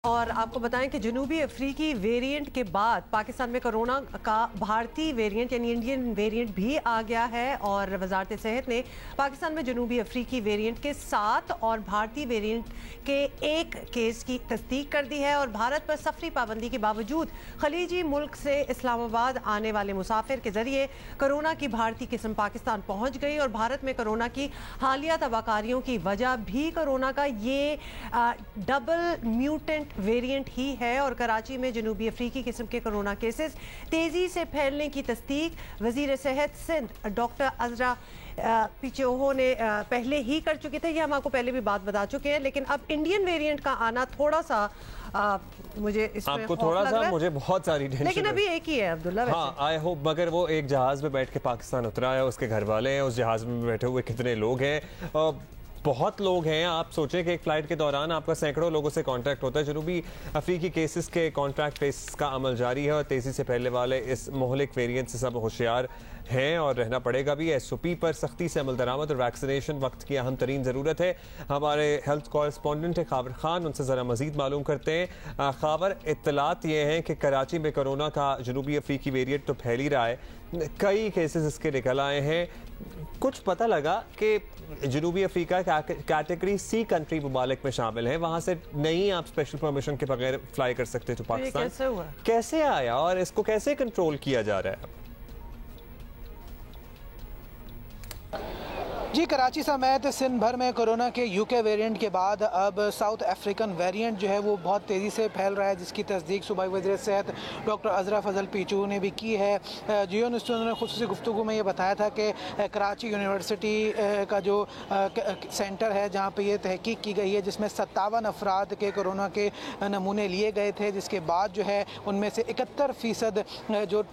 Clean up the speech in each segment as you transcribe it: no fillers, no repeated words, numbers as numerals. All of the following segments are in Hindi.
और आपको बताएं कि जनूबी अफ्रीकी वेरिएंट के बाद पाकिस्तान में कोरोना का भारतीय वेरिएंट यानी इंडियन वेरिएंट भी आ गया है और वजारत सेहत ने पाकिस्तान में जनूबी अफ्रीकी वेरिएंट के 7 और भारतीय वेरिएंट के 1 केस की तस्दीक कर दी है। और भारत पर सफरी पाबंदी के बावजूद खलीजी मुल्क से इस्लामाबाद आने वाले मुसाफिर के जरिए कोरोना की भारतीय किस्म पाकिस्तान पहुंच गई और भारत में कोरोना की हालिया तबाकारियों की वजह भी कोरोना का ये डबल म्यूटेंट वेरिएंट ही है। और कराची में जनूबी अफ्रीकी किस्म के कोरोना केसेस तेजी से फैलने की तस्दीक वजीर सेहत सिंध डॉक्टर अजरा पिचोहो ने पहले ही कर चुके थे। ये हम आपको पहले भी बात बता चुके हैं, लेकिन अब इंडियन वेरिएंट का आना थोड़ा सा मुझे इसमें आपको थोड़ा सा मुझे बहुत सारी टेंशन, लेकिन अभी एक ही है अब्दुल्ला। हाँ, आई होप। मगर वो एक जहाज में बैठ के पाकिस्तान उतरा है, उसके घर वाले हैं, उस जहाज में बैठे हुए कितने लोग हैं, बहुत लोग हैं। आप सोचें कि एक फ़्लाइट के दौरान आपका सैकड़ों लोगों से कांटेक्ट होता है। जनूबी अफ्रीकी केसेस के कॉन्ट्रैक्ट ट्रेस का अमल जारी है और तेज़ी से फैलने वाले इस मोहलिक वेरिएंट से सब होशियार हैं और रहना पड़ेगा भी। SOP पर सख्ती से अमल दरामद और वैक्सीनेशन वक्त की अहम तरीन ज़रूरत है। हमारे हेल्थ कॉरेस्पॉन्डेंट है खावर खान, उनसे ज़रा मज़ीद मालूम करते हैं। खावर, इत्तलात ये हैं कि कराची में कोरोना का जनूबी अफ्रीकी वेरिएंट तो फैल ही रहा है, कई केसेस इसके निकल आए हैं। कुछ पता लगा कि जनूबी अफ्रीका कैटेगरी C कंट्री ममालिक में शामिल है, वहाँ से नहीं आप स्पेशल परमिशन के बगैर फ्लाई कर सकते तो पाकिस्तान कैसे आया और इसको कैसे कंट्रोल किया जा रहा है? जी, कराची समेत सिंध भर में कोरोना के UK वेरिएंट के बाद अब साउथ अफ्रीकन वेरिएंट जो है वो बहुत तेज़ी से फैल रहा है, जिसकी तस्दीक सूबाई वज़ीर सेहत डॉक्टर अजरा फजल पीचू ने भी की है। जियो न्यूज़ ने खुसूसी गुफ्तगू में ये बताया था कि कराची यूनिवर्सिटी का जो सेंटर है जहाँ पे ये तहकीक की गई है, जिसमें 57 अफराद के कोरोना के नमूने लिए गए थे, जिसके बाद जो है उनमें से 71% जो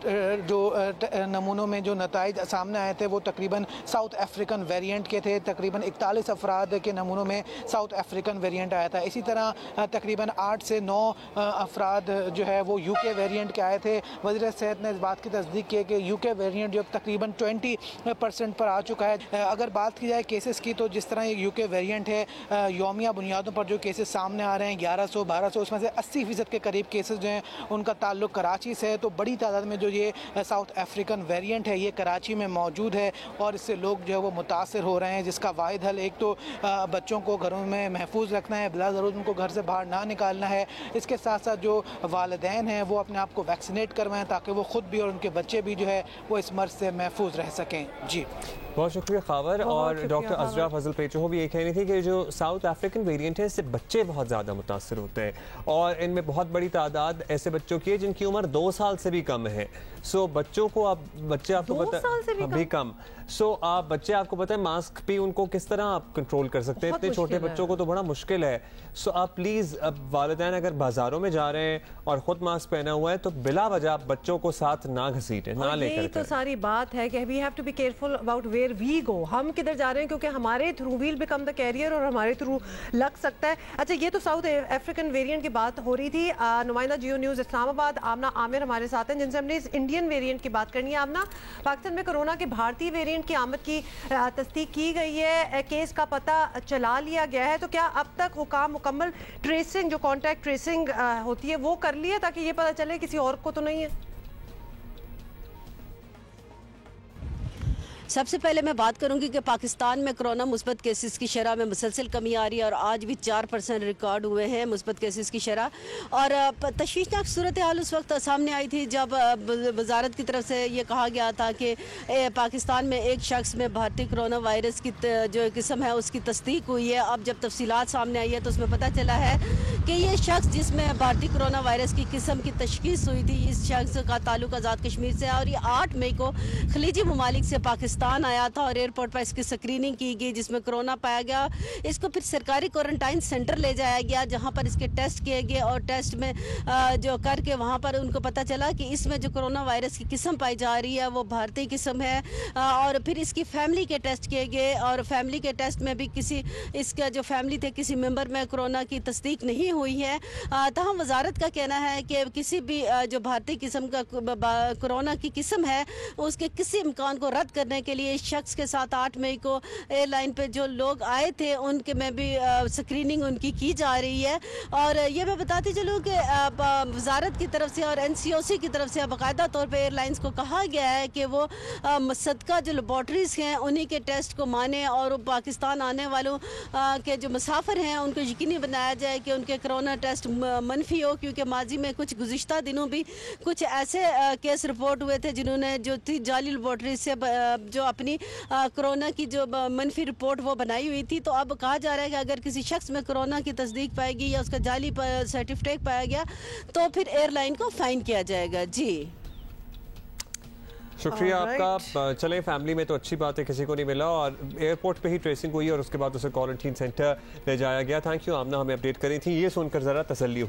नमूनों में जो नताइज सामने आए थे वो तकरीबन साउथ अफ्रीकन वेरिएंट के थे। तकरीबन 41 अफराद के नमूनों में साउथ अफ्रीकन वेरिएंट आया था। इसी तरह तकरीबन 8 से 9 अफराद जो है वो UK वेरिएंट के आए थे। वज़ीर सेहत ने इस बात की तस्दीक की है कि UK वेरिएंट जो तकरीबन 20% पर आ चुका है। अगर बात की जाए केसेस की, तो जिस तरह ये UK वेरिएंट है, यौमिया बुनियादों पर जो केसेस सामने आ रहे हैं 1100-1200, उसमें से 80% के करीब केसेस जो हैं उनका ताल्लुक कराची से है। तो बड़ी तादाद में जो ये साउथ अफ्रीकन वेरिएंट है ये कराची में मौजूद है और इससे लोग जो है वो मुतासर हो रहे हैं, जिसका वाहिद हल एक तो बच्चों को घरों में महफूज रखना है, बिला ज़रूर उनको घर से बाहर ना निकालना है। इसके साथ साथ जो वालिदैन हैं वो अपने आप को वैक्सीनेट करवाएं ताकि वो खुद भी और उनके बच्चे भी जो है वो इस मर्ज से महफूज रह सकें। जी, बहुत शुक्रिया खावर। और डॉक्टर अजरा फजल पेचो भी ये कहनी थी कि जो साउथ अफ्रीकन वेरिएंट है इससे बच्चे बहुत ज़्यादा मुतासर होते हैं और इनमें बहुत बड़ी तादाद ऐसे बच्चों की है जिनकी उम्र 2 साल से भी कम है। सो बच्चों को आप बच्चे आपको पता भी कम, सो आप बच्चे आपको पता है मास्क भी उनको किस तरह आप कंट्रोल कर सकते हैं, इतने छोटे बच्चों को तो बड़ा मुश्किल है। सो आप प्लीज़, अब वालिदैन अगर बाजारों में जा रहे हैं और ख़ुद मास्क पहना हुआ है तो बिला वजह बच्चों को साथ ना घसीटें, ना लेकर। यही तो सारी बात है कि we have to be careful about where we go, हम किधर जा रहे हैं, क्योंकि हमारे through will become the carrier और हमारे थ्रू लग सकता है। अच्छा, ये तो साउथ अफ्रीकन वेरिएंट की बात हो रही थी। नुमाइंदा जियो न्यूज़ इस्लामाबाद आमना आमिर हमारे साथ हैं, जिनसे हमने इस इंडियन वेरिएंट की बात करनी है। आमना, पाकिस्तान में कोरोना के भारतीय वेरिएंट की आमद की तस्दीक की गई है, केस का पता चला लिया गया है, तो क्या अब तक हुकाम मुकम्मल ट्रेसिंग जो कॉन्टैक्ट ट्रेसिंग होती है वो कर ली है ताकि ये पता चले किसी और को तो नहीं है? सबसे पहले मैं बात करूंगी कि पाकिस्तान में कोरोना मुस्बत केसेस की शरह में मुसलसल कमी आ रही है और आज भी 4% रिकॉर्ड हुए हैं मुस्बत केसेस की शरह। और तशवीशनाक सूरत हाल उस वक्त सामने आई थी जब वजारत की तरफ से ये कहा गया था कि पाकिस्तान में एक शख्स में भारतीय कोरोना वायरस की जो किस्म है उसकी तस्दीक हुई है। अब जब तफसीलात सामने आई है तो उसमें पता चला है कि ये शख्स जिसमें भारतीय कोरोना वायरस की किस्म की तशखीस हुई थी, इस शख्स का ताल्लुक आज़ाद कश्मीर से है और ये 8 मई को खलीजी ममालिक से पाकिस्तान आया था और एयरपोर्ट पर इसकी स्क्रीनिंग की गई जिसमें कोरोना पाया गया। इसको फिर सरकारी क्वारंटाइन सेंटर ले जाया गया जहां पर इसके टेस्ट किए गए और टेस्ट में जो करके वहां पर उनको पता चला कि इसमें जो कोरोना वायरस की किस्म पाई जा रही है वो भारतीय किस्म है। और फिर इसकी फैमिली के टेस्ट किए गए और फैमिली के टेस्ट में भी किसी इसका जो फैमिली थे किसी मेंबर में कोरोना की तस्दीक नहीं हुई है। तहम वजारत का कहना है कि किसी भी जो भारतीय किस्म का कोरोना की किस्म है उसके किसी इम्कान को रद्द करने के लिए इस शख्स के साथ 8 मई को एयरलाइन पे जो लोग आए थे उनके में भी स्क्रीनिंग उनकी की जा रही है। और ये मैं बताती चलूँ कि वजारत की तरफ से और NCOC की तरफ से बाकायदा तौर पे एयरलाइंस को कहा गया है कि वो सदका जो लेबॉर्ट्रीज हैं उन्हीं के टेस्ट को माने और पाकिस्तान आने वालों के जो मुसाफिर हैं उनको यकीनी बनाया जाए कि उनके कोरोना टेस्ट मनफी हो, क्योंकि माजी में कुछ गुज़िश्ता दिनों भी कुछ ऐसे केस रिपोर्ट हुए थे जिन्होंने जो थी जाली लेबॉर्ट्री से जो अपनी कोरोना की जो मनफी रिपोर्ट वो बनाई हुई थी। तो अब कहा जा रहा है कि अगर किसी शख्स में कोरोना की तस्दीक पाएगी या उसका जाली सर्टिफिकेट पाया गया तो फिर एयरलाइन को फाइन किया जाएगा। जी शुक्रिया आपका। चलें, फैमिली में तो अच्छी बात है किसी को नहीं मिला और एयरपोर्ट पे ही ट्रेसिंग हुई और उसके बाद उसे क्वारंटीन सेंटर ले जाया गया। थैंक यू आमना, हमें अपडेट करी थी, ये सुनकर ज़रा तसल्ली हुई।